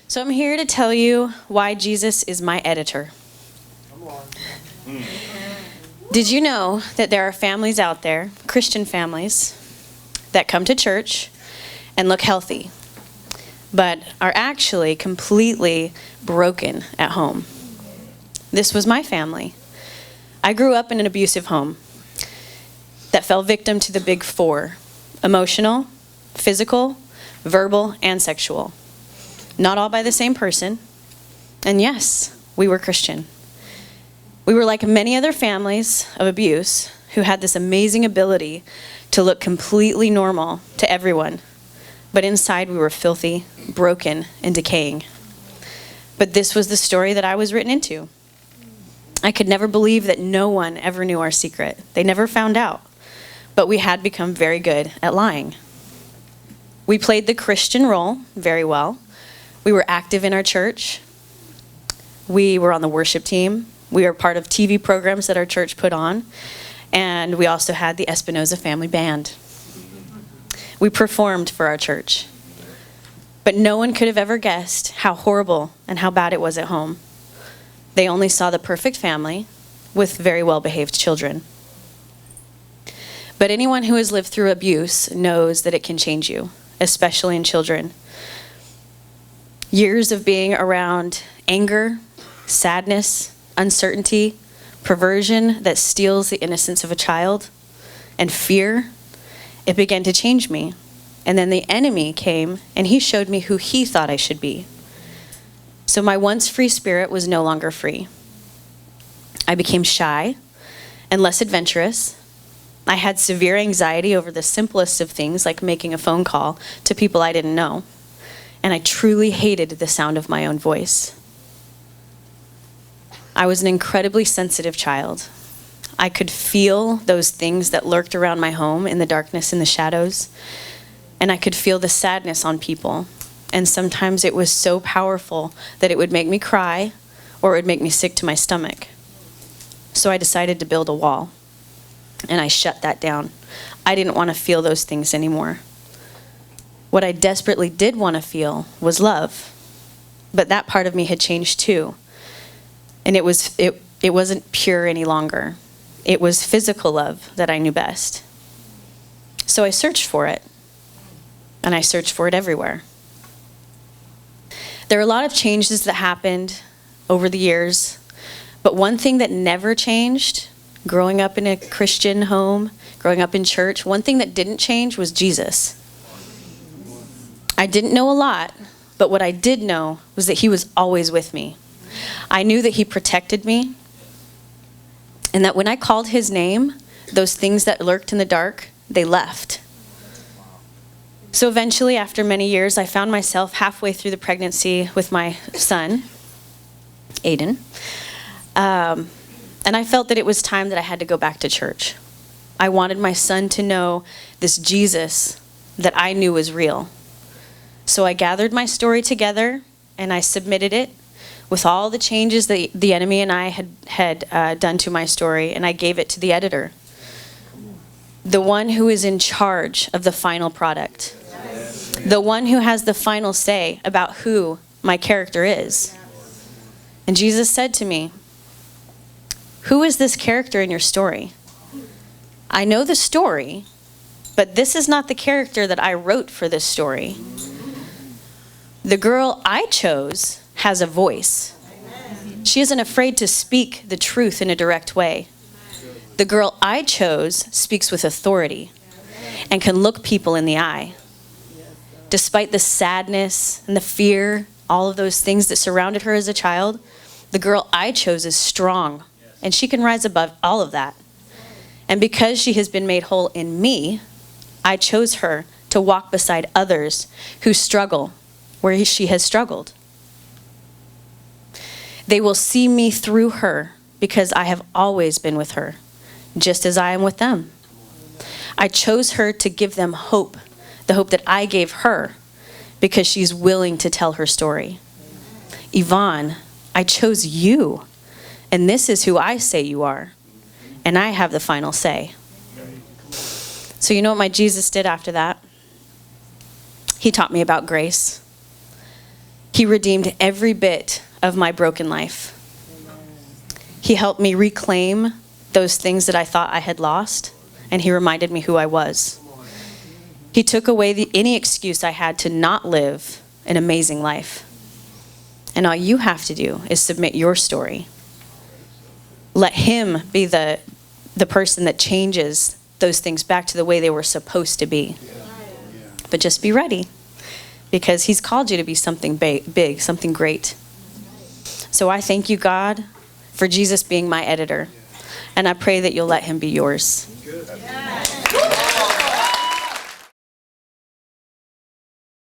So I'm here to tell you why Jesus is my editor. Come on. Did you know that there are families out there, Christian families, that come to church and look healthy, but are actually completely broken at home? This was my family. I grew up in an abusive home that fell victim to the big four: emotional, physical, verbal, and sexual. Not all by the same person. And yes, we were Christian. We were like many other families of abuse who had this amazing ability to look completely normal to everyone. But inside we were filthy, broken, and decaying. But this was the story that I was written into. I could never believe that no one ever knew our secret. They never found out. But we had become very good at lying. We played the Christian role very well. We were active in our church. We were on the worship team. We were part of TV programs that our church put on. And we also had the Espinoza family band. We performed for our church. But no one could have ever guessed how horrible and how bad it was at home. They only saw the perfect family with very well-behaved children. But anyone who has lived through abuse knows that it can change you, especially in children. Years of being around anger, sadness, uncertainty, perversion that steals the innocence of a child, and fear, it began to change me. And then the enemy came and he showed me who he thought I should be. So my once free spirit was no longer free. I became shy and less adventurous. I had severe anxiety over the simplest of things, like making a phone call to people I didn't know. And I truly hated the sound of my own voice. I was an incredibly sensitive child. I could feel those things that lurked around my home in the darkness and the shadows. And I could feel the sadness on people. And sometimes it was so powerful that it would make me cry or it would make me sick to my stomach. So I decided to build a wall. And I shut that down. I didn't want to feel those things anymore. What I desperately did want to feel was love. But that part of me had changed too. And it wasn't pure any longer. It was physical love that I knew best. So I searched for it. And I searched for it everywhere. There are a lot of changes that happened over the years. But one thing that never changed, growing up in a Christian home, growing up in church, one thing that didn't change was Jesus. I didn't know a lot, but what I did know was that he was always with me. I knew that he protected me, and that when I called his name, those things that lurked in the dark, they left. So eventually, after many years, I found myself halfway through the pregnancy with my son, Aiden, and I felt that it was time that I had to go back to church. I wanted my son to know this Jesus that I knew was real. So I gathered my story together and I submitted it with all the changes that the enemy and I had done to my story, and I gave it to the editor, the one who is in charge of the final product, the one who has the final say about who my character is. And Jesus said to me, "Who is this character in your story? I know the story, but this is not the character that I wrote for this story. The girl I chose has a voice. She isn't afraid to speak the truth in a direct way. The girl I chose speaks with authority and can look people in the eye. Despite the sadness and the fear, all of those things that surrounded her as a child, the girl I chose is strong, and she can rise above all of that. And because she has been made whole in me, I chose her to walk beside others who struggle where she has struggled. They will see me through her because I have always been with her, just as I am with them. I chose her to give them hope, the hope that I gave her, because she's willing to tell her story. Yvonne, I chose you, and this is who I say you are, and I have the final say." So you know what my Jesus did after that? He taught me about grace. He redeemed every bit of my broken life. He helped me reclaim those things that I thought I had lost, and he reminded me who I was. He took away any excuse I had to not live an amazing life. And all you have to do is submit your story. Let him be the person that changes those things back to the way they were supposed to be. But just be ready, because he's called you to be something big, something great. So I thank you, God, for Jesus being my editor. And I pray that you'll let him be yours.